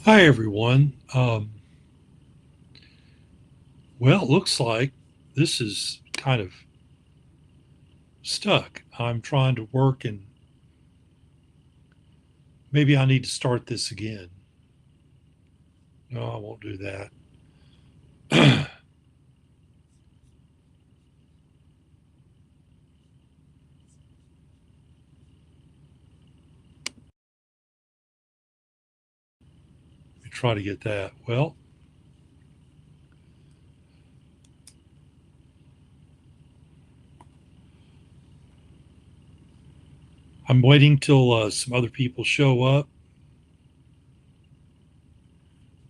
Hi, everyone. Well, it looks like this is kind of stuck. I'm trying to work and maybe I need to start this again. No, I won't do that. Let me try to get that. Well, I'm waiting till some other people show up.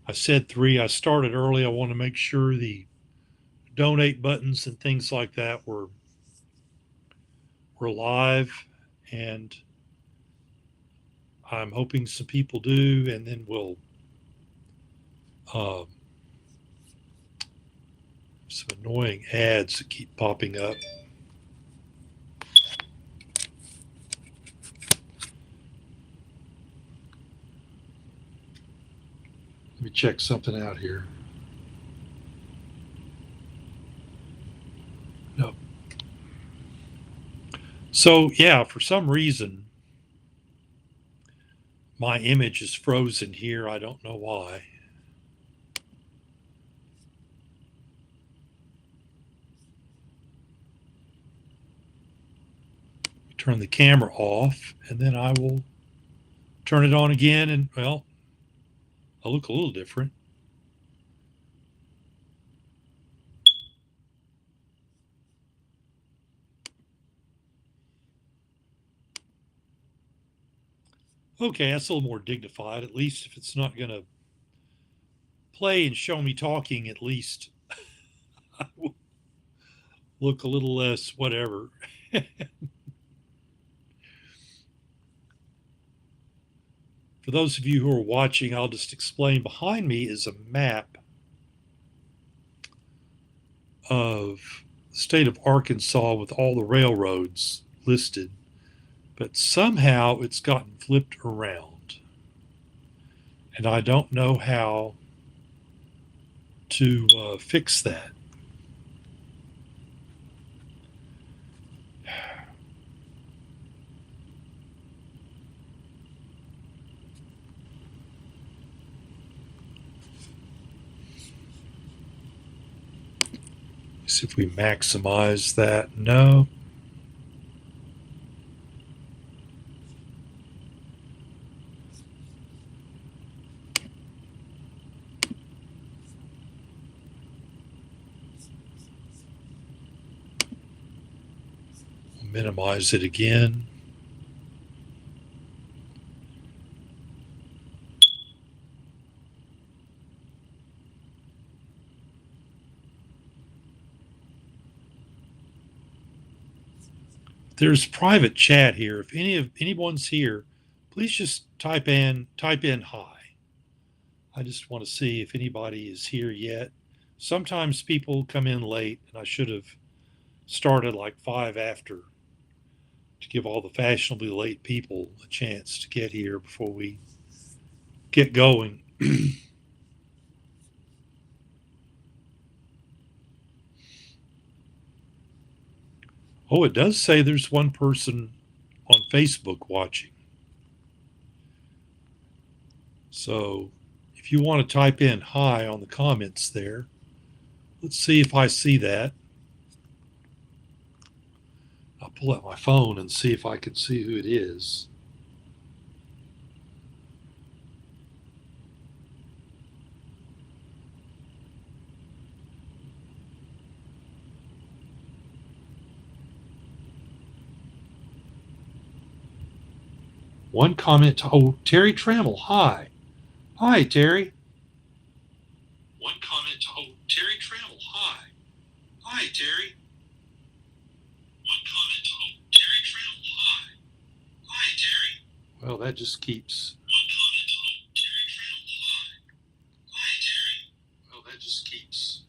I said three. I started early. I want to make sure the donate buttons and things like that were live, and I'm hoping some people do, and then we'll um, some annoying ads that keep popping up. Let me check something out here. No. So, yeah, for some reason, my image is frozen here. I don't know why. Turn the camera off, and then I will turn it on again. And, well, I'll look a little different. Okay, that's a little more dignified. At least if it's not going to play and show me talking, at least I will look a little less whatever. For those of you who are watching, I'll just explain. Behind me is a map of the state of Arkansas with all the railroads listed, but somehow it's gotten flipped around. And I don't know how to fix that. See if we maximize that. No. Minimize it again. There's private chat here. If anyone's here, please just type in hi. I just want to see if anybody is here yet. Sometimes people come in late, and I should have started like five after to give all the fashionably late people a chance to get here before we get going. Oh, it does say there's one person on Facebook watching. So if you want to type in hi on the comments there, let's see if I see that. I'll pull out my phone and see if I can see who it is. One comment. Oh, Terry Trammell. Hi. Hi, Terry. One comment. Oh, Terry Trammell. Hi. Hi, Terry. One comment. Oh, Terry Trammell. Hi. Hi, Terry. Well, that just keeps. One comment. Oh, Terry Trammell. Hi. Hi, Terry. Well, that just keeps.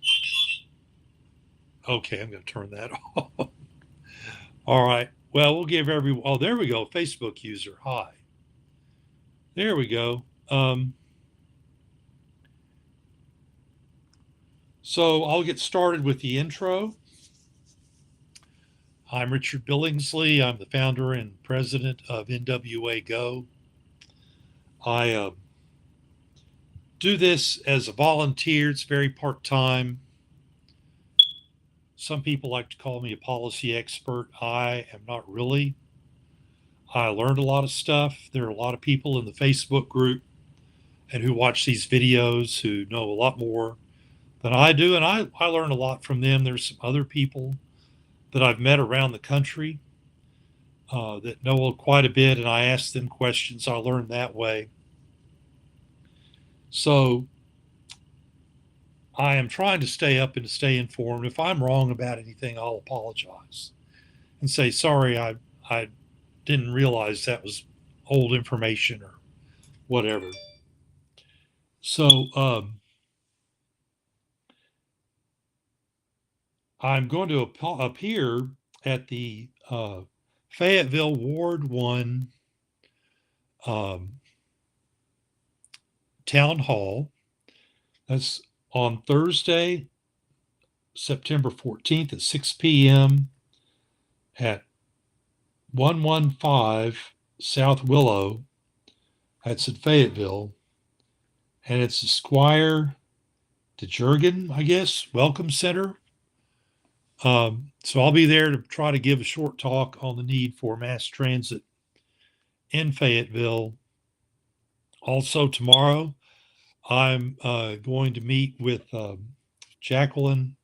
Okay, I'm going to turn that off. All right. Well, we'll give everyone. Oh, there we go. Facebook user. Hi. There we go. So I'll get started with the intro. I'm Richard Billingsley. I'm the founder and president of NWA Go. I do this as a volunteer. It's very part time. Some people like to call me a policy expert. I am not really. I learned a lot of stuff. There are a lot of people in the Facebook group and who watch these videos who know a lot more than I do. And I learn a lot from them. There's some other people that I've met around the country that know quite a bit, and I ask them questions. I learn that way. So I am trying to stay up and to stay informed. If I'm wrong about anything, I'll apologize and say, sorry, I didn't realize that was old information or whatever. So I'm going to appear at the Fayetteville Ward 1 um, Town Hall. That's on Thursday, September 14th at 6 p.m. at 115 South Willow. That's in Fayetteville. And it's the Squire DeJurgen, I guess, Welcome Center. So I'll be there to try to give a short talk on the need for mass transit in Fayetteville. Also, tomorrow, I'm going to meet with Jacqueline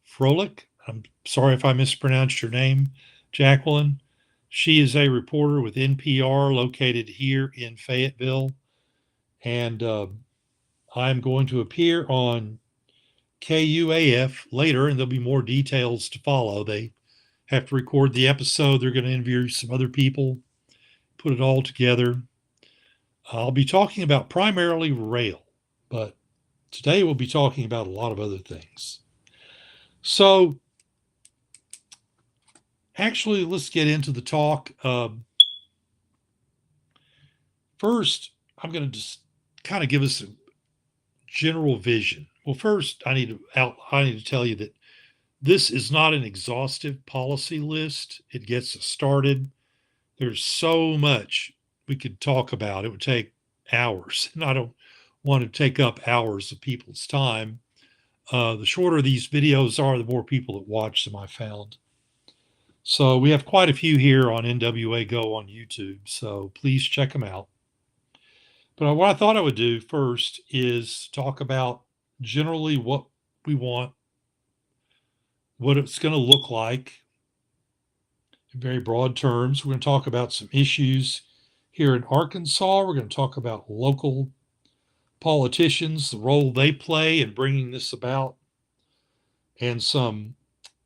Froelich. I'm sorry if I mispronounced your name, Jacqueline. She is a reporter with NPR located here in Fayetteville. And I'm going to appear on KUAF later, and there'll be more details to follow. They have to record the episode. They're going to interview some other people, put it all together. I'll be talking about primarily rail, but today we'll be talking about a lot of other things. So, actually, let's get into the talk. First, I'm going to just kind of give us a general vision. Well, first, I need to tell you that this is not an exhaustive policy list. It gets us started. There's so much we could talk about. It would take hours, and I don't want to take up hours of people's time. The shorter these videos are, the more people that watch them I found. So we have quite a few here on NWA Go on YouTube, so please check them out. But what I thought I would do first is talk about generally what we want, what it's going to look like in very broad terms. We're going to talk about some issues here in Arkansas. We're going to talk about local politicians, the role they play in bringing this about, and some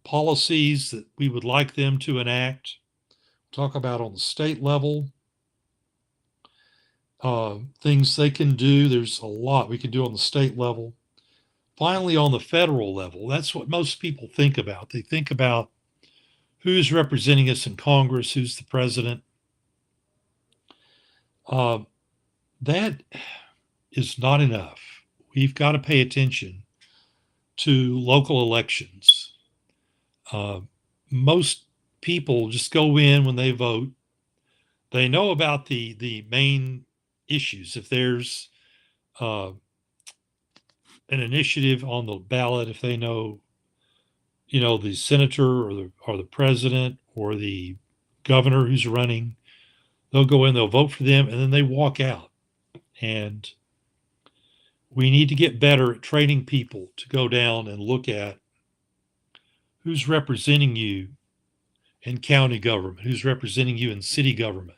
policies that we would like them to enact. Talk about on the state level, things they can do. There's a lot we can do on the state level. Finally, on the federal level, that's what most people think about. They think about who's representing us in Congress, who's the president. That is not enough. We've got to pay attention to local elections. Most people just go in when they vote. They know about the main issues. If there's an initiative on the ballot, if they know, the senator or the president or the governor who's running, they'll go in, they'll vote for them, and then they walk out. And we need to get better at training people to go down and look at who's representing you in county government, who's representing you in city government,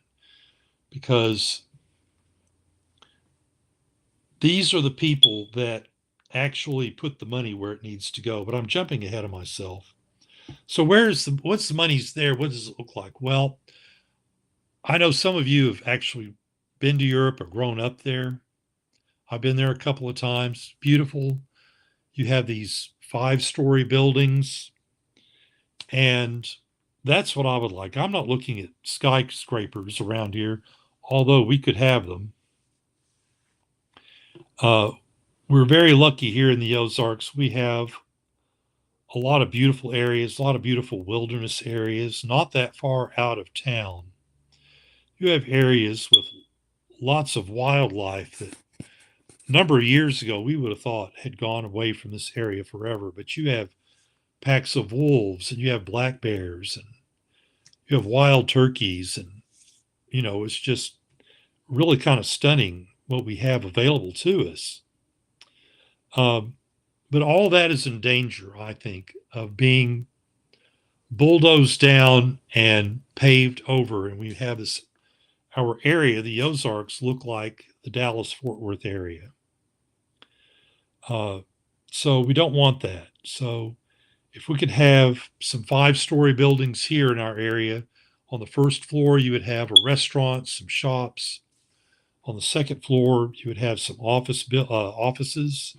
because these are the people that actually put the money where it needs to go. But I'm jumping ahead of myself. So what's the money's there? What does it look like? Well, I know some of you have actually been to Europe or grown up there. I've been there a couple of times. Beautiful. You have these 5-story buildings, and that's what I would like. I'm not looking at skyscrapers around here, although we could have them. We're very lucky here in the Ozarks. We have a lot of beautiful areas, a lot of beautiful wilderness areas, not that far out of town. You have areas with lots of wildlife that a number of years ago we would have thought had gone away from this area forever. But you have packs of wolves and you have black bears and you have wild turkeys. And, it's just really kind of stunning what we have available to us. Um, but all that is in danger, I think, of being bulldozed down and paved over. And we have this, our area, the Ozarks, look like the Dallas Fort Worth area. Uh, so we don't want that. So if we could have some 5-story buildings here in our area, on the first floor, you would have a restaurant, some shops. On the second floor, you would have some offices.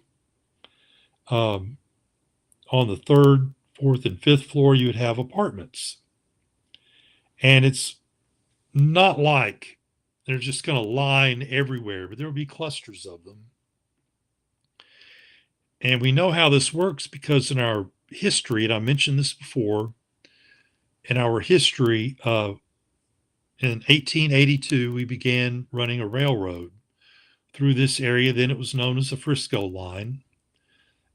Um, on the third, fourth, and fifth floor, you would have apartments. And it's not like they're just going to line everywhere, but there will be clusters of them. And we know how this works because in our history, and I mentioned this before, in our history, in 1882, we began running a railroad through this area. Then it was known as the Frisco Line.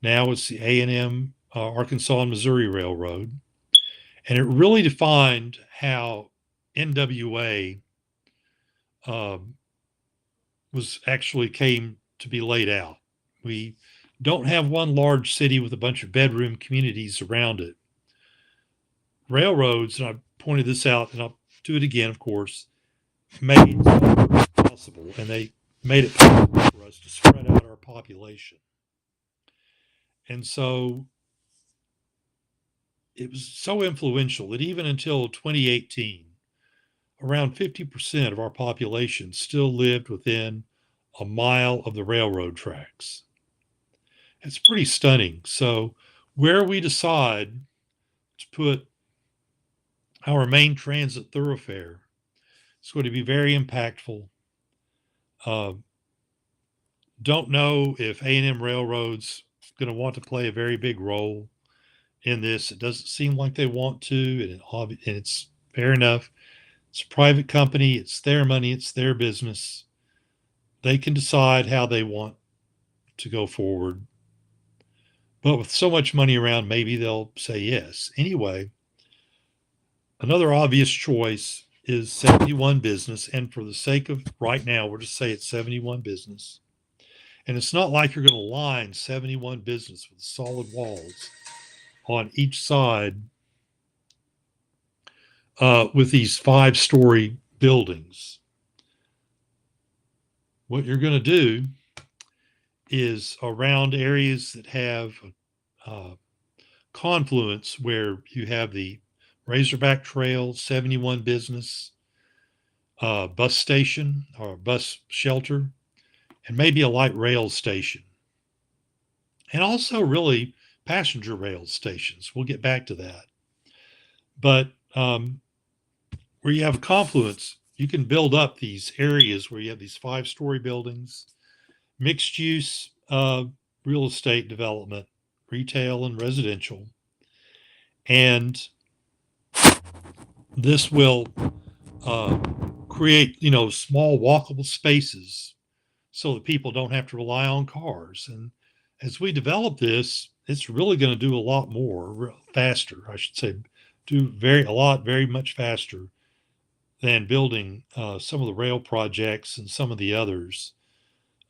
Now it's the A&M Arkansas and Missouri Railroad. And it really defined how NWA was actually came to be laid out. We don't have one large city with a bunch of bedroom communities around it. Railroads, and I pointed this out, and I'll do it again, of course, made it possible, and they made it possible for us to spread out our population. And so it was so influential that even until 2018, around 50% of our population still lived within a mile of the railroad tracks. It's pretty stunning. So, where we decide to put our main transit thoroughfare, it's going to be very impactful. Uh, don't know if A&M Railroad's going to want to play a very big role in this. It doesn't seem like they want to, and it's fair enough. It's a private company. It's their money. It's their business. They can decide how they want to go forward. But with so much money around, maybe they'll say yes. Anyway, another obvious choice is 71 Business. And for the sake of right now, we'll just say it's 71 Business. And it's not like you're going to line 71 Business with solid walls on each side with these 5-story buildings. What you're going to do is around areas that have confluence where you have the Razorback Trail, 71 Business, bus station or bus shelter, and maybe a light rail station. And also, really, passenger rail stations. We'll get back to that. But where you have a confluence, you can build up these areas where you have these 5-story buildings, mixed use real estate development, retail and residential. And this will create, small walkable spaces so that people don't have to rely on cars. And as we develop this, it's really going to do a lot more faster, I should say, do very much faster than building some of the rail projects and some of the others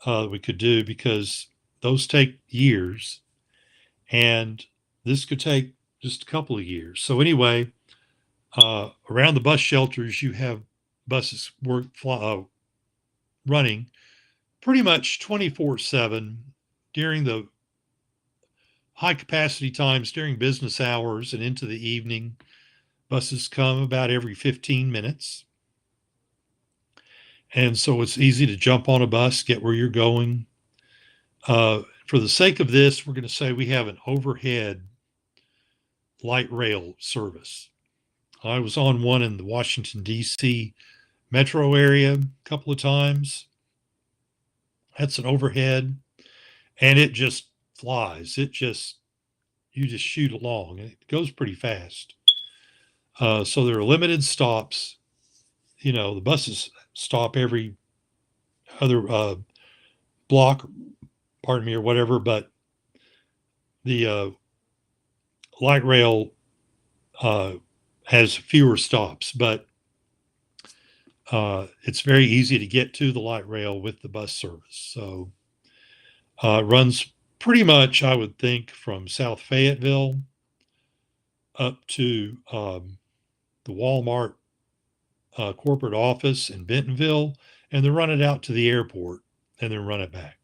that we could do, because those take years, and this could take just a couple of years. So anyway, around the bus shelters, you have buses running pretty much 24/7 during the high capacity times during business hours and into the evening. Buses come about every 15 minutes. And so it's easy to jump on a bus, get where you're going. For the sake of this, we're going to say we have an overhead light rail service. I was on one in the Washington, D.C. metro area a couple of times. That's an overhead. and it just flies. It just you just shoot along, and it goes pretty fast. So there are limited stops. You know, the buses stop every other block, pardon me, or whatever, but the light rail uh, has fewer stops, but it's very easy to get to the light rail with the bus service. So it runs pretty much, I would think, from South Fayetteville up to the Walmart corporate office in Bentonville, and then run it out to the airport and then run it back.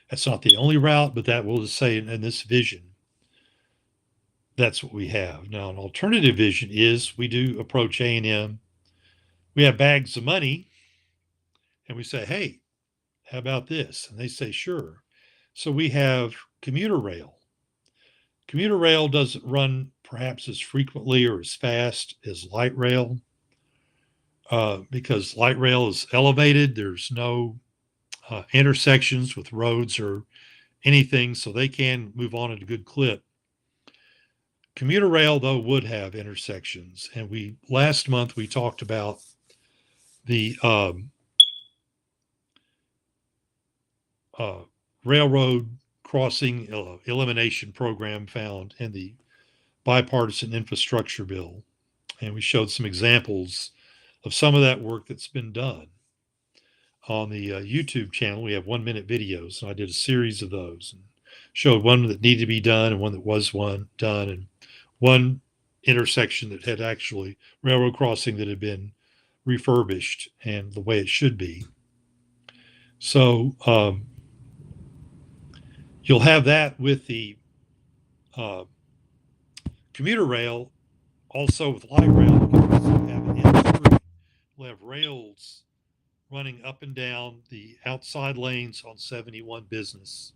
That's not the only route, but that will just say in this vision, that's what we have. Now, an alternative vision is we do approach A&M. We have bags of money, and we say, hey, how about this? And they say, sure. So we have commuter rail. Commuter rail doesn't run perhaps as frequently or as fast as light rail because light rail is elevated. There's no intersections with roads or anything, so they can move on at a good clip. Commuter rail, though, would have intersections, and we last month we talked about the railroad crossing elimination program found in the bipartisan infrastructure bill, and we showed some examples of some of that work that's been done on the YouTube channel. We have 1 minute videos, and I did a series of those and showed one that needed to be done and one that was done, and one intersection that had actually railroad crossing that had been refurbished and the way it should be. So you'll have that with the uh, commuter rail, also with light rail. You can also have it in the street. We'll have rails running up and down the outside lanes on 71 Business.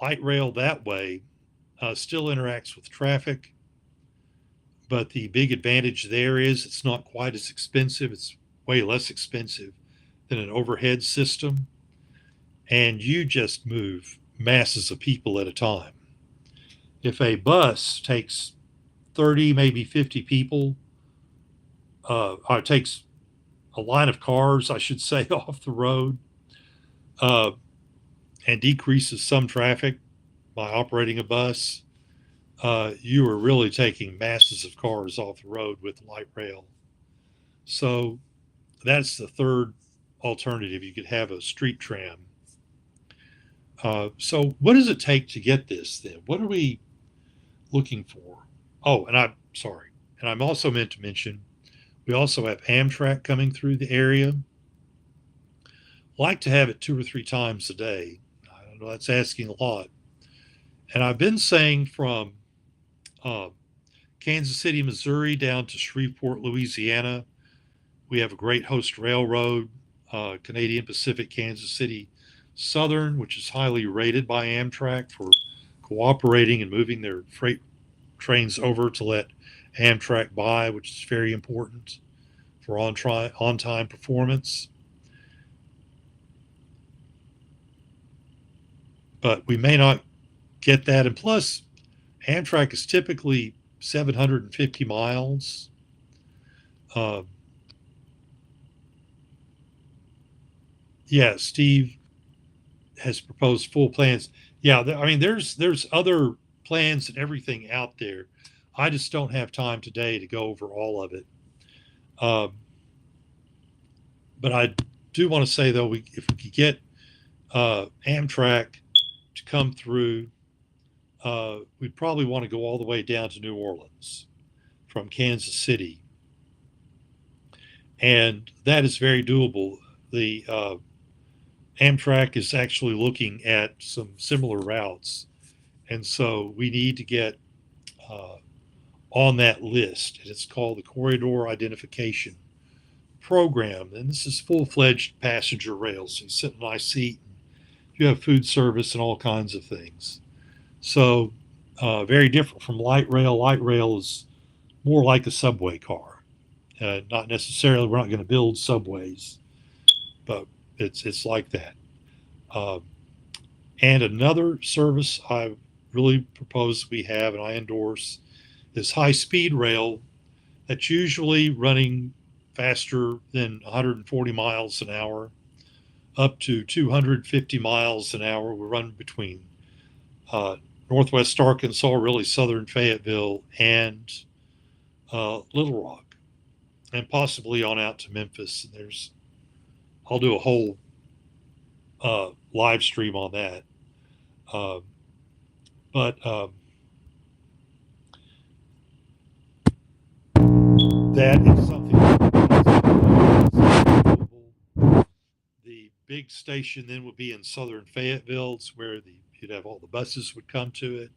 Light rail that way still interacts with traffic, but the big advantage there is it's not quite as expensive. It's way less expensive than an overhead system, and you just move masses of people at a time. If a bus takes 30, maybe 50 people, or takes a line of cars, I should say, off the road, uh, and decreases some traffic by operating a bus, you are really taking masses of cars off the road with light rail. So that's the third alternative. You could have a street tram. So what does it take to get this then? What are we looking for? Oh, and I'm sorry. And I'm also meant to mention we also have Amtrak coming through the area. Like to have it 2 or 3 times a day. I don't know, that's asking a lot. And I've been saying from uh, Kansas City, Missouri down to Shreveport, Louisiana, we have a great host railroad, Canadian Pacific Kansas City Southern, which is highly rated by Amtrak for cooperating and moving their freight trains over to let Amtrak by, which is very important for on time performance. But we may not get that. And plus, Amtrak is typically 750 miles. Uh, yeah, Steve has proposed full plans. Yeah, I mean, there's other plans and everything out there. I just don't have time today to go over all of it. Um, but I do want to say though, if we could get Amtrak to come through, we'd probably want to go all the way down to New Orleans from Kansas City, and that is very doable. The Amtrak is actually looking at some similar routes, and so we need to get uh, on that list. And it's called the Corridor Identification Program, and this is full-fledged passenger rail. So you sit in a nice seat, you have food service and all kinds of things. So very different from light rail. Light rail is more like a subway car. Not necessarily, we're not going to build subways, but it's like that. Uh, and another service I really propose we have and I endorse is high speed rail that's usually running faster than 140 miles an hour up to 250 miles an hour. We run between uh, northwest Arkansas, really southern Fayetteville, and Little Rock, and possibly on out to Memphis. And I'll do a whole live stream on that. Uh, but that is something that's available. The big station then would be in southern Fayetteville. It's where you'd have all the buses would come to it.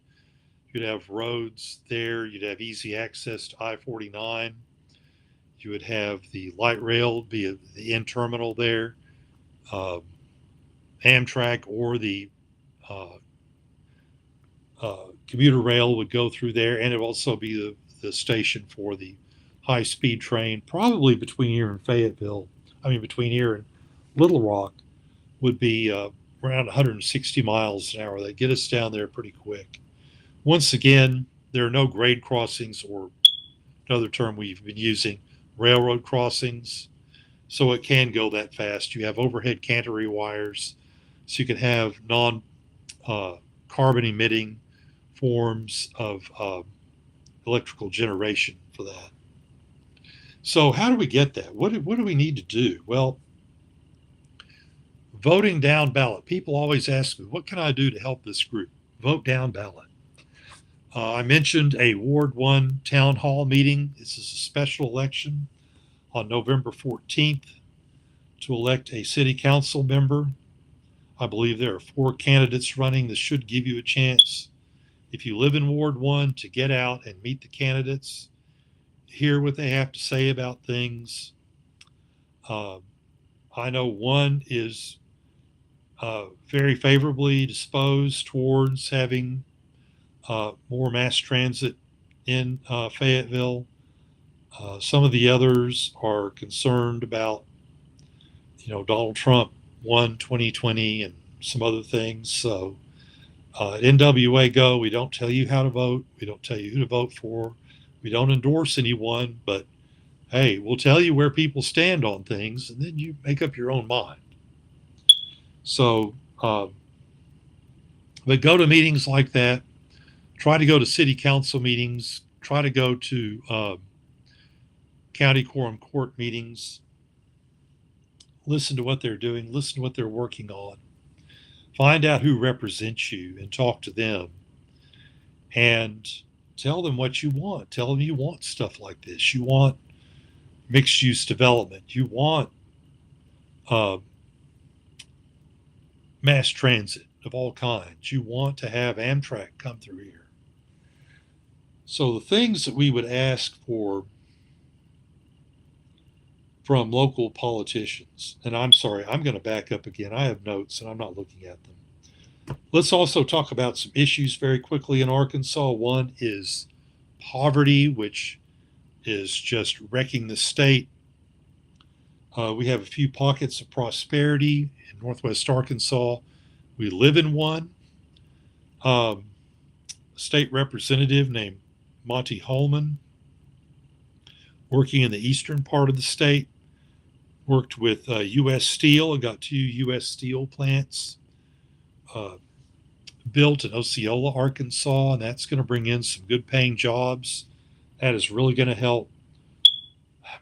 You'd have roads there. You'd have easy access to I-49. You would have the light rail be the end terminal there, um, Amtrak or the uh, commuter rail would go through there, and it would also be the station for the high speed train, probably between here and Fayetteville. I mean, between here and Little Rock would be around 160 miles an hour. They get us down there pretty quick. Once again, there are no grade crossings, or another term we've been using, railroad crossings. So it can go that fast. You have overhead cantery wires, so you can have non carbon emitting forms of electrical generation for that. So, how do we get that? What do we need to do? Well, voting down ballot. People always ask me, what can I do to help this group? Vote down ballot. I mentioned a Ward 1 town hall meeting. This is a special election on November 14th to elect a city council member. I believe there are 4 candidates running. This should give you a chance, if you live in Ward 1, to get out and meet the candidates, hear what they have to say about things. Uh, I know one is very favorably disposed towards having more mass transit in Fayetteville. Some of the others are concerned about, Donald Trump won 2020 and some other things. So at NWA Go, we don't tell you how to vote. We don't tell you who to vote for. We don't endorse anyone, but hey, we'll tell you where people stand on things, and then you make up your own mind. So, but go to meetings like that. Try to go to city council meetings. Try to go to county quorum court meetings. Listen to what they're doing. Listen to what they're working on. Find out who represents you and talk to them. And tell them what you want. Tell them you want stuff like this. You want mixed use development. You want uh, mass transit of all kinds. You want to have Amtrak come through here. So the things that we would ask for from local politicians, and I'm sorry, I'm going to back up again. I have notes and I'm not looking at them. Let's also talk about some issues very quickly in Arkansas. One is poverty, which is just wrecking the state. We have a few pockets of prosperity in northwest Arkansas. We live in one. A state representative named Monty Holman, working in the eastern part of the state, worked with U.S. Steel and got 2 U.S. Steel plants uh, built in Osceola, Arkansas, and that's going to bring in some good paying jobs. That is really going to help.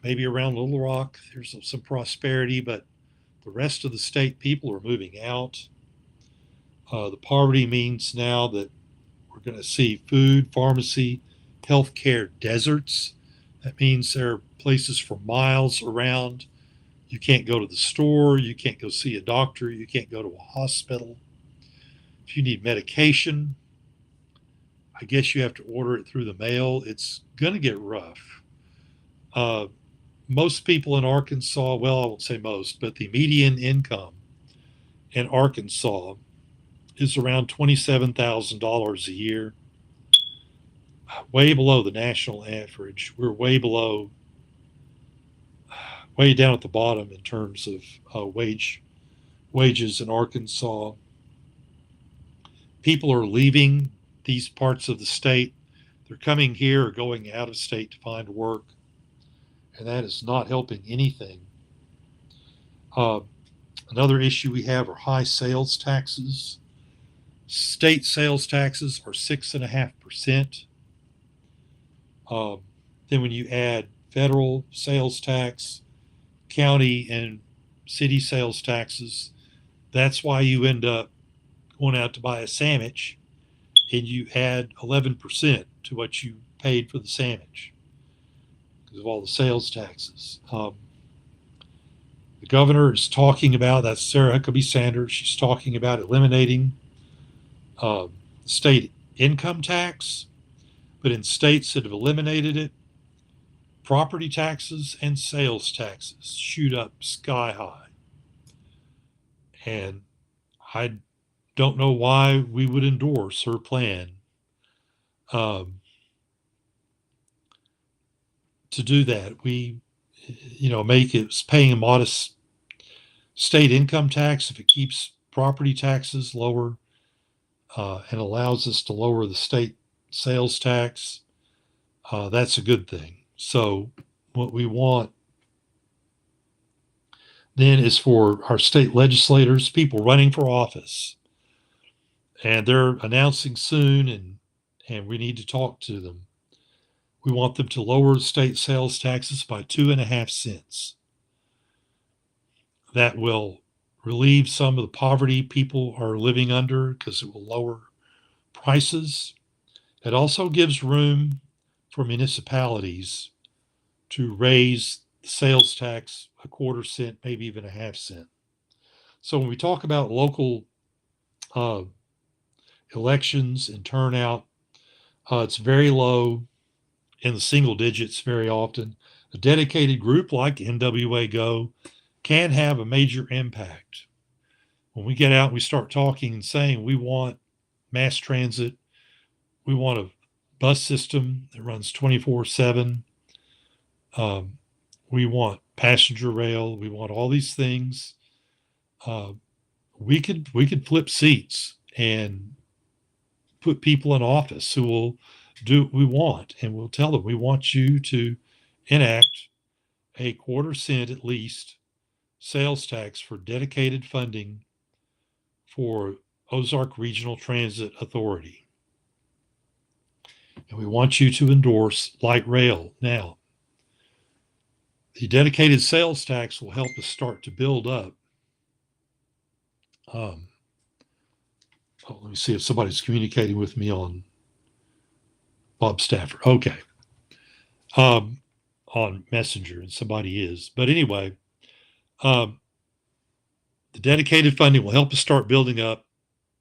Maybe around Little Rock, there's some prosperity, but the rest of the state, people are moving out. The poverty means now that we're going to see food, pharmacy, healthcare deserts. That means there are places for miles around. You can't go to the store. You can't go see a doctor. You can't go to a hospital. If you need medication, I guess you have to order it through the mail. It's going to get rough. Uh, Most people in Arkansas, well, I won't say most, but the median income in Arkansas is around $27,000 a year, way below the national average. We're way below, way down at the bottom in terms of wage wages in Arkansas. People are leaving these parts of the state. They're coming here or going out of state to find work, and that is not helping anything. Uh, Another issue we have are high sales taxes. State sales taxes are 6.5%. Um, then when you add federal sales tax, county and city sales taxes, that's why you end up going out to buy a sandwich and you add 11% to what you paid for the sandwich because of all the sales taxes. The governor is talking about, that's Sarah Huckabee Sanders, she's talking about eliminating uh, state income tax, but in states that have eliminated it, property taxes and sales taxes shoot up sky high. And I don't know why we would endorse her plan um, to do that. Make it paying a modest state income tax if it keeps property taxes lower and allows us to lower the state sales tax. That's a good thing. So, what we want then is for our state legislators, people running for office, and they're announcing soon, and we need to talk to them. We want them to lower state sales taxes by 2.5 cents. That will relieve some of the poverty people are living under because it will lower prices. It also gives room for municipalities to raise the sales tax a quarter cent, maybe even a half cent. So when we talk about local uh, elections and turnout, it's very low in the single digits very often. A dedicated group like NWA Go can have a major impact. When we get out and we start talking and saying we want mass transit, we want a bus system that runs 24/7, we want passenger rail, we want all these things. Uh, we could flip seats and put people in office who will do what we want, and we'll tell them we want you to enact a quarter cent at least sales tax for dedicated funding for Ozark Regional Transit Authority. And we want you to endorse light rail. Now, the dedicated sales tax will help us start to build up. Um, let me see if somebody's communicating with me on Bob Stafford. Okay. Um, on Messenger, and somebody is. But anyway, um, the dedicated funding will help us start building up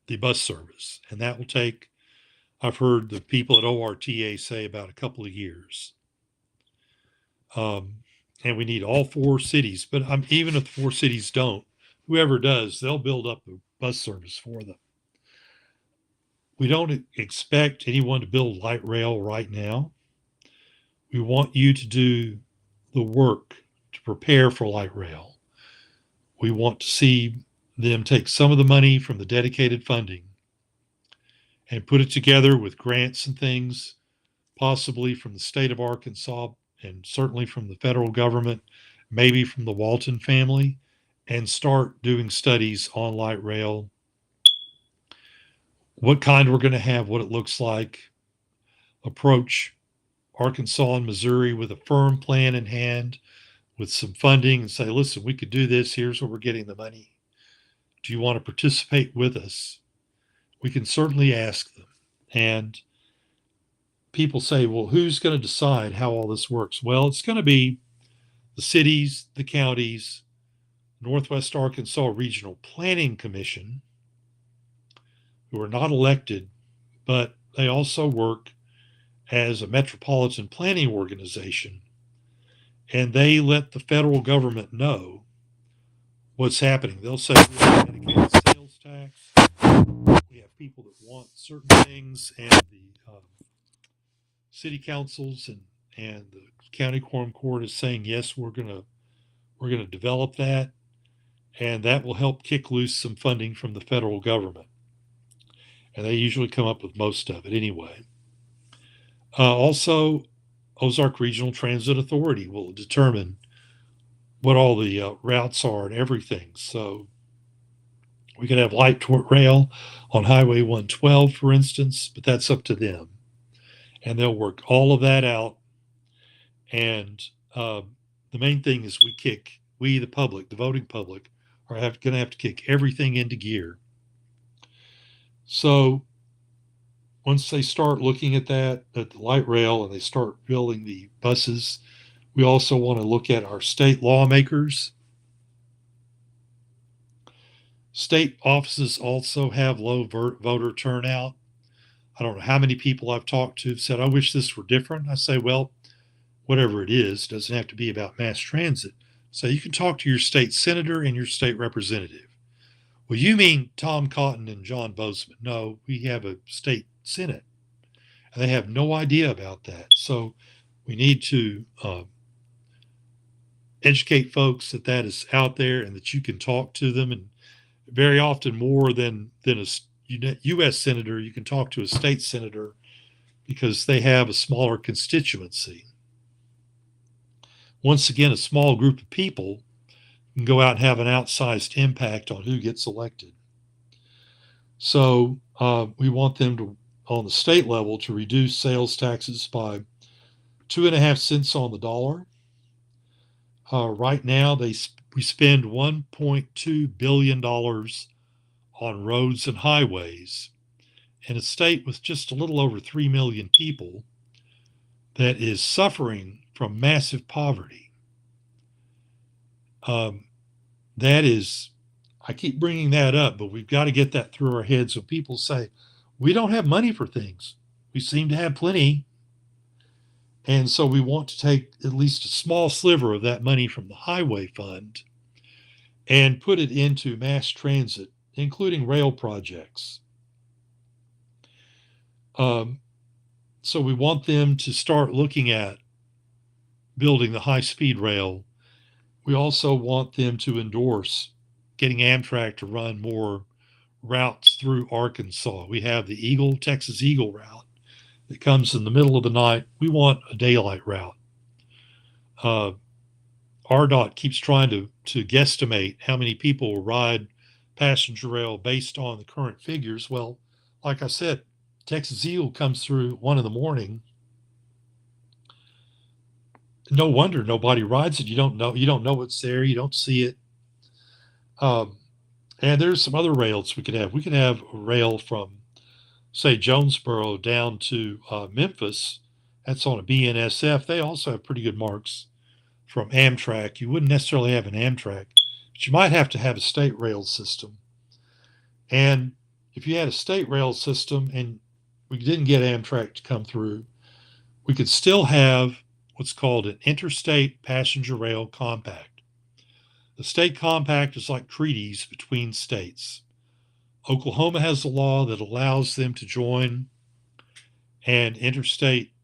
the bus service. And that will take, I've heard the people at ORTA say, about a couple of years. Um, and we need all four cities. But even if the four cities don't, whoever does, they'll build up a bus service for them. We don't expect anyone to build light rail right now. We want you to do the work to prepare for light rail. We want to see them take some of the money from the dedicated funding and put it together with grants and things, possibly from the state of Arkansas and certainly from the federal government, maybe from the Walton family, and start doing studies on light rail, what kind we're going to have, what it looks like, approach Arkansas and Missouri with a firm plan in hand, with some funding, and say, listen, we could do this. Here's where we're getting the money. Do you want to participate with us? We can certainly ask them. And people say, well, who's going to decide how all this works? Well, it's going to be the cities, the counties, Northwest Arkansas Regional Planning Commission, who are not elected, but they also work as a metropolitan planning organization. And they let the federal government know what's happening. They'll say, we have a dedicated sales tax. We have people that want certain things, and the city councils and the county quorum court is saying, yes, we're gonna develop that. and that will help kick loose some funding from the federal government. And they usually come up with most of it anyway. Also, Ozark Regional Transit Authority will determine what all the routes are and everything. So we could have light rail on Highway 112, for instance, but that's up to them. And they'll work all of that out. And the main thing is we, the public, the voting public, are going to have to kick everything into gear. So once they start looking at that, at the light rail, and they start building the buses, we also want to look at our state lawmakers. State offices also have low voter turnout. I don't know how many people I've talked to have said, I wish this were different. I say, well, whatever it is, doesn't have to be about mass transit. So you can talk to your state senator and your state representative. Well, you mean Tom Cotton and John Bozeman? No, we have a state senate, and they have no idea about that. So we need to educate folks that that is out there and that you can talk to them. And very often, more than a U.S. senator, you can talk to a state senator because they have a smaller constituency. Once again, a small group of people can go out and have an outsized impact on who gets elected. So we want them to, on the state level, to reduce sales taxes by 2.5 cents on the dollar. Right now, we spend $1.2 billion on roads and highways in a state with just a little over 3 million people that is suffering from massive poverty. That is, I keep bringing that up, but we've got to get that through our heads. So people say, we don't have money for things. We seem to have plenty. And so we want to take at least a small sliver of that money from the highway fund and put it into mass transit, including rail projects. So we want them to start looking at building the high-speed rail. We also want them to endorse getting Amtrak to run more routes through Arkansas. We have the Texas Eagle route that comes in the middle of the night. We want a daylight route. RDOT keeps trying to guesstimate how many people will ride passenger rail based on the current figures. Well, like I said, Texas Eagle comes through 1 in the morning. No wonder nobody rides it. You don't know it's there. You don't see it. And there's some other rails we could have. We could have a rail from, say, Jonesboro down to Memphis. That's on a BNSF. They also have pretty good marks from Amtrak. You wouldn't necessarily have an Amtrak, but you might have to have a state rail system. And if you had a state rail system and we didn't get Amtrak to come through, we could still have what's called an interstate passenger rail compact. The state compact is like treaties between states. Oklahoma has a law that allows them to join an interstate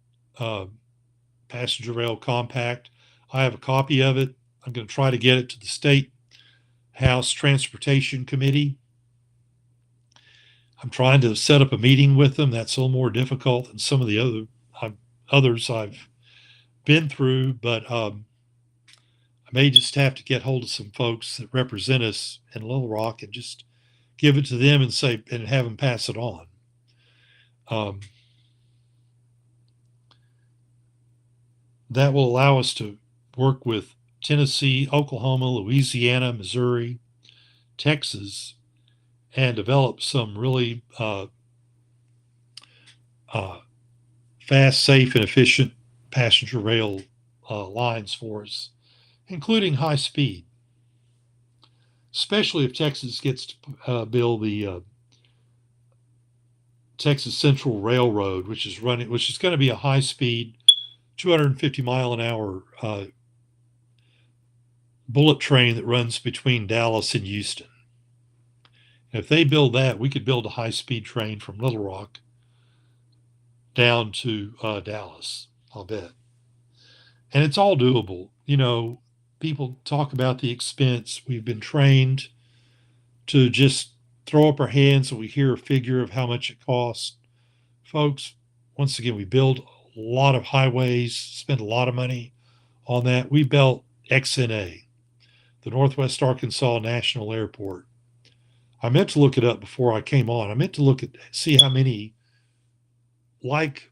passenger rail compact. I have a copy of it. I'm going to try to get it to the State House Transportation Committee. I'm trying to set up a meeting with them. That's a little more difficult than some of the others I've been through, but I may just have to get hold of some folks that represent us in Little Rock and just give it to them and say and have them pass it on. That will allow us to work with Tennessee, Oklahoma, Louisiana, Missouri, Texas, and develop some really fast, safe, and efficient passenger rail lines for us, including high speed. Especially if Texas gets to build the Texas Central Railroad, which is going to be a high speed, 250 mile an hour bullet train that runs between Dallas and Houston. And if they build that, we could build a high speed train from Little Rock down to Dallas, I'll bet. And it's all doable. You know, people talk about the expense. We've been trained to just throw up our hands when we hear a figure of how much it costs. Folks, once again, we build a lot of highways, spend a lot of money on that. We built XNA, the Northwest Arkansas National Airport. I meant to look it up before I came on. I meant to see how many like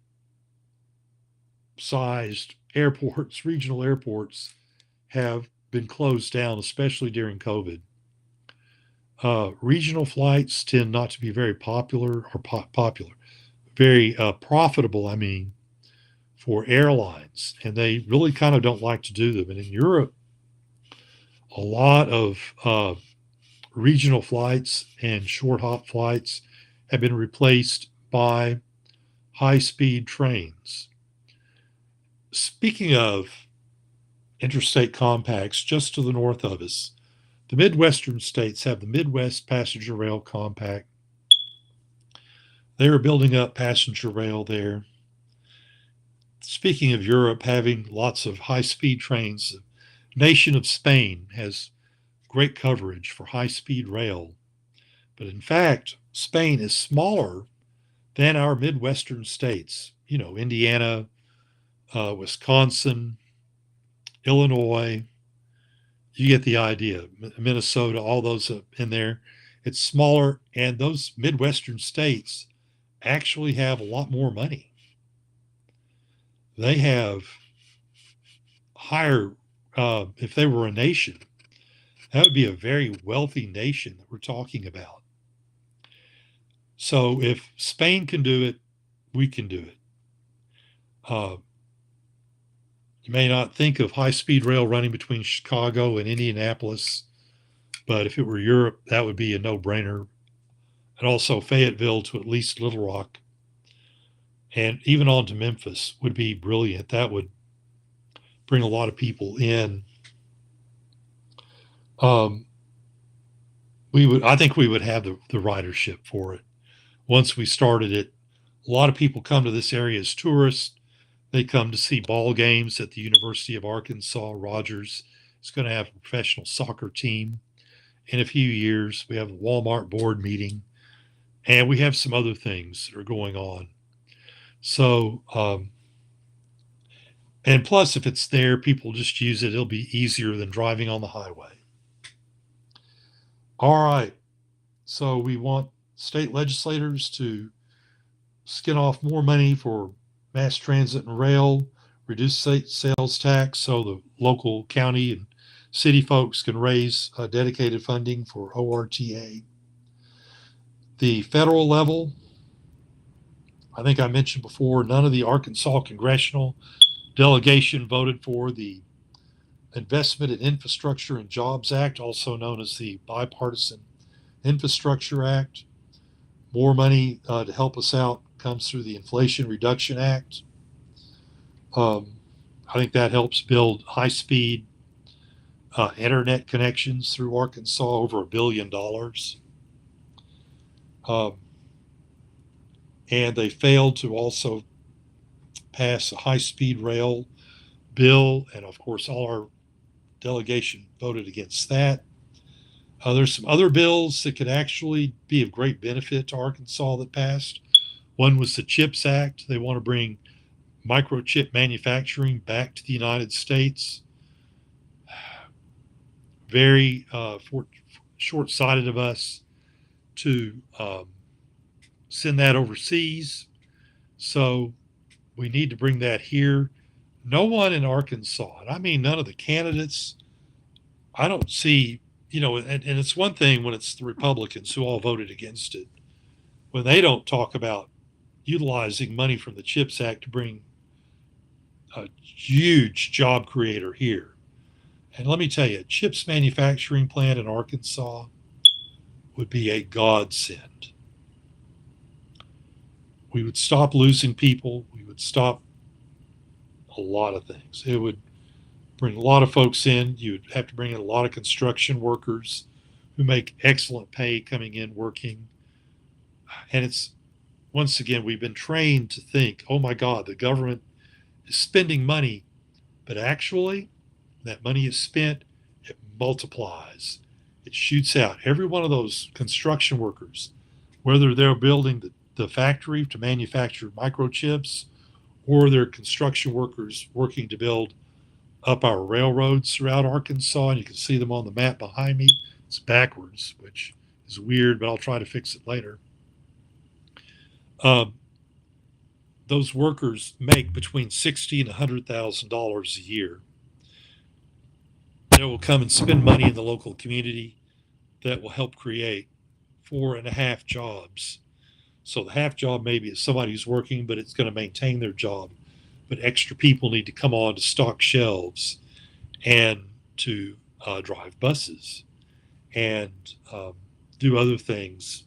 sized airports, regional airports, have been closed down, especially during COVID. Regional flights tend not to be very popular or popular, very profitable, I mean, for airlines. And they really kind of don't like to do them. And in Europe, a lot of regional flights and short hop flights have been replaced by high speed trains. Speaking of interstate compacts, just to the north of us, the Midwestern states have the Midwest Passenger Rail Compact. They are building up passenger rail there. Speaking of Europe having lots of high speed trains, the nation of Spain has great coverage for high speed rail. But in fact, Spain is smaller than our Midwestern states, Indiana, Wisconsin, Illinois. You get the idea. Minnesota, all those in there. It's smaller, and those Midwestern states actually have a lot more money. They have higher, if they were a nation, that would be a very wealthy nation that we're talking about. So if Spain can do it, we can do it. Uh, you may not think of high speed rail running between Chicago and Indianapolis, but if it were Europe, that would be a no brainer. And also Fayetteville to at least Little Rock, and even on to Memphis would be brilliant. That would bring a lot of people in. Um, I think we would have the ridership for it once we started it. A lot of people come to this area as tourists. They come to see ball games at the University of Arkansas. Rogers is going to have a professional soccer team in a few years. We have a Walmart board meeting, and we have some other things that are going on. So, and plus, if it's there, people just use it. It'll be easier than driving on the highway. All right. So we want state legislators to skin off more money for mass transit and rail, reduce state sales tax so the local county and city folks can raise dedicated funding for ORTA. The federal level, I think I mentioned before, none of the Arkansas congressional delegation voted for the Investment in Infrastructure and Jobs Act, also known as the Bipartisan Infrastructure Act. More money to help us out comes through the Inflation Reduction Act. I think that helps build high speed internet connections through Arkansas, over $1 billion. Um, and they failed to also pass a high speed rail bill. And of course, all our delegation voted against that. There's some other bills that could actually be of great benefit to Arkansas that passed. One was the CHIPS Act. They want to bring microchip manufacturing back to the United States. Very short sighted of us to send that overseas. So we need to bring that here. No one in Arkansas, and I mean none of the candidates, I don't see, and it's one thing when it's the Republicans who all voted against it, when they don't talk about utilizing money from the CHIPS Act to bring a huge job creator here. And let me tell you, a chips manufacturing plant in Arkansas would be a godsend. We would stop losing people. We would stop a lot of things. It would bring a lot of folks in. You would have to bring in a lot of construction workers who make excellent pay coming in working. And it's, once again, we've been trained to think, oh my God, the government is spending money. But actually, That money is spent, it multiplies. It shoots out. Every one of those construction workers, whether they're building the factory to manufacture microchips or they're construction workers working to build up our railroads throughout Arkansas, and you can see them on the map behind me. It's backwards, which is weird, but I'll try to fix it later. Um, those workers make between $60,000 and $100,000 a year. They will come and spend money in the local community that will help create 4.5 jobs. So the half job maybe is somebody who's working, but it's going to maintain their job. But extra people need to come on to stock shelves and to drive buses and do other things,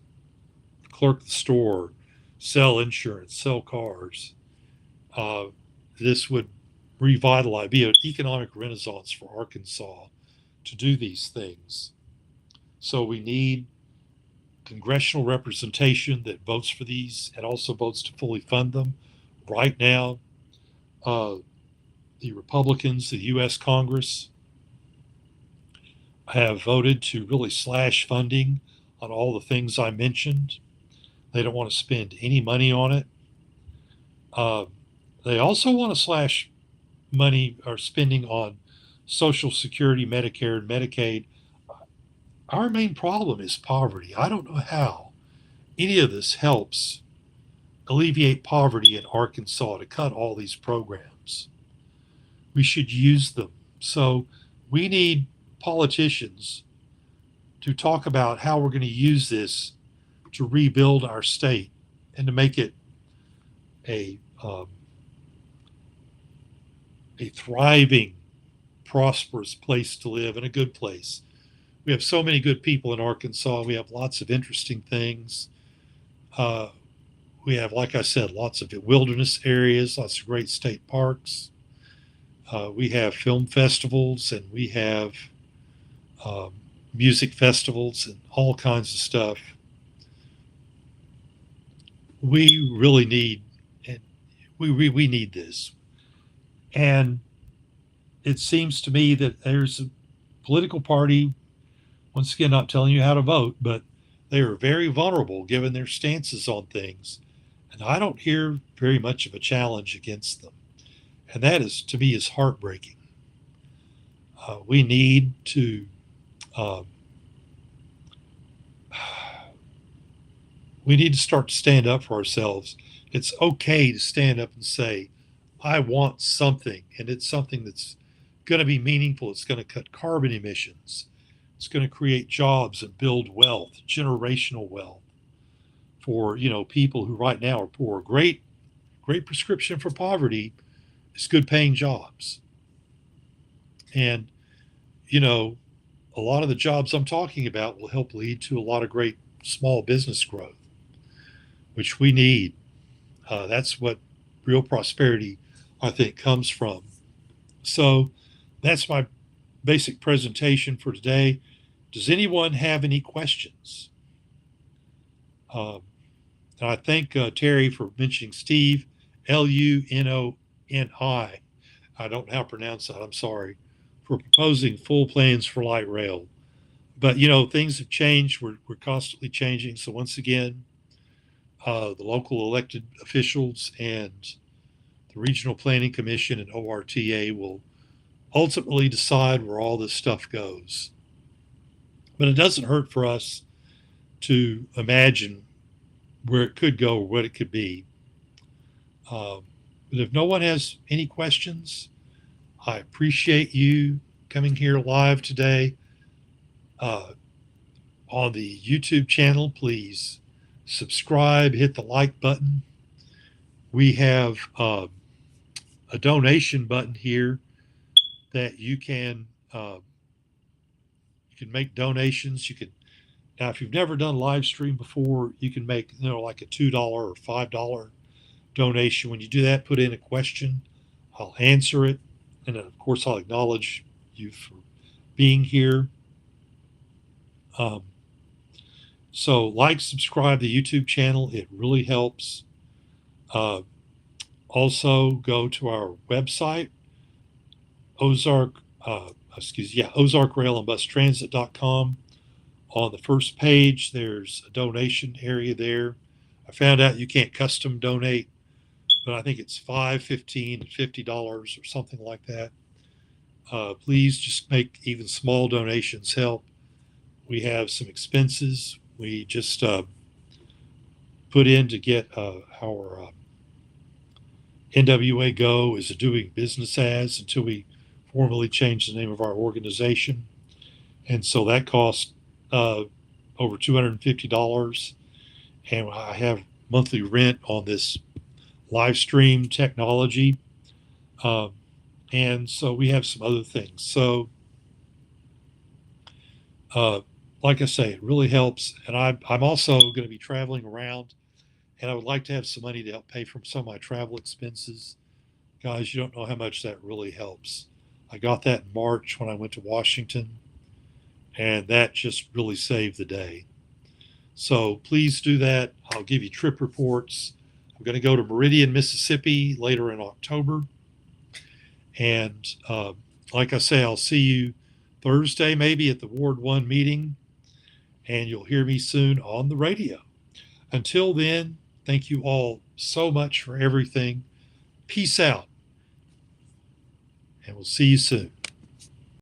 clerk the store, sell insurance, sell cars. Uh, this would revitalize, be an economic renaissance for Arkansas to do these things. So we need congressional representation that votes for these and also votes to fully fund them. Right now, uh, the Republicans, the U.S. Congress, have voted to really slash funding on all the things I mentioned. They don't want to spend any money on it. Uh, they also want to slash money or spending on Social Security, Medicare, and Medicaid. Our main problem is poverty. I don't know how any of this helps alleviate poverty in Arkansas to cut all these programs. We should use them. So we need politicians to talk about how we're going to use this to rebuild our state and to make it a a thriving, prosperous place to live and a good place. We have so many good people in Arkansas. We have lots of interesting things. Uh, we have, like I said, lots of wilderness areas, lots of great state parks. We have film festivals and we have um, music festivals and all kinds of stuff. We really need, and we need this. And it seems to me that there's a political party, once again, not telling you how to vote, but they are very vulnerable given their stances on things. And I don't hear very much of a challenge against them. And that is, to me, is heartbreaking. We need to um, we need to start to stand up for ourselves. It's okay to stand up and say, I want something, and it's something that's going to be meaningful. It's going to cut carbon emissions. It's going to create jobs and build wealth, generational wealth for people who right now are poor. Great prescription for poverty is good paying jobs. And you know, a lot of the jobs I'm talking about will help lead to a lot of great small business growth, which we need. That's what real prosperity, I think, comes from. So that's my basic presentation for today. Does anyone have any questions? Um, and I thank Terry for mentioning Steve, Lunoni. I don't know how to pronounce that. I'm sorry for proposing full plans for light rail. But things have changed. We're constantly changing. So once again, the local elected officials and the Regional Planning Commission and ORTA will ultimately decide where all this stuff goes. But it doesn't hurt for us to imagine where it could go or what it could be. But if no one has any questions, I appreciate you coming here live today. On the YouTube channel, please subscribe, hit the like button. We have a donation button here that you can make donations. You can Now, if you've never done live stream before, you can make like a $2 or $5 donation. When you do that, put in a question. I'll answer it, and then, of course, I'll acknowledge you for being here. So like, subscribe to the YouTube channel. It really helps. Also, go to our website, Ozark Ozark Rail and Bus Transit.com. On the first page, there's a donation area there. I found out you can't custom donate, but I think it's $5, $15, and $50 or something like that. Please just make even small donations help. We have some expenses. We just put in to get our NWA Go is doing business as until we formally change the name of our organization. And so that costs uh, over $250. And I have monthly rent on this live stream technology. Um, and so we have some other things. So, uh, like I say, it really helps. And I'm also going to be traveling around, and I would like to have some money to help pay for some of my travel expenses. Guys, you don't know how much that really helps. I got that in March when I went to Washington, and that just really saved the day. So please do that. I'll give you trip reports. I'm going to go to Meridian, Mississippi later in October. And like I say, I'll see you Thursday, maybe at the Ward 1 meeting, and you'll hear me soon on the radio. Until then, thank you all so much for everything. Peace out, and we'll see you soon.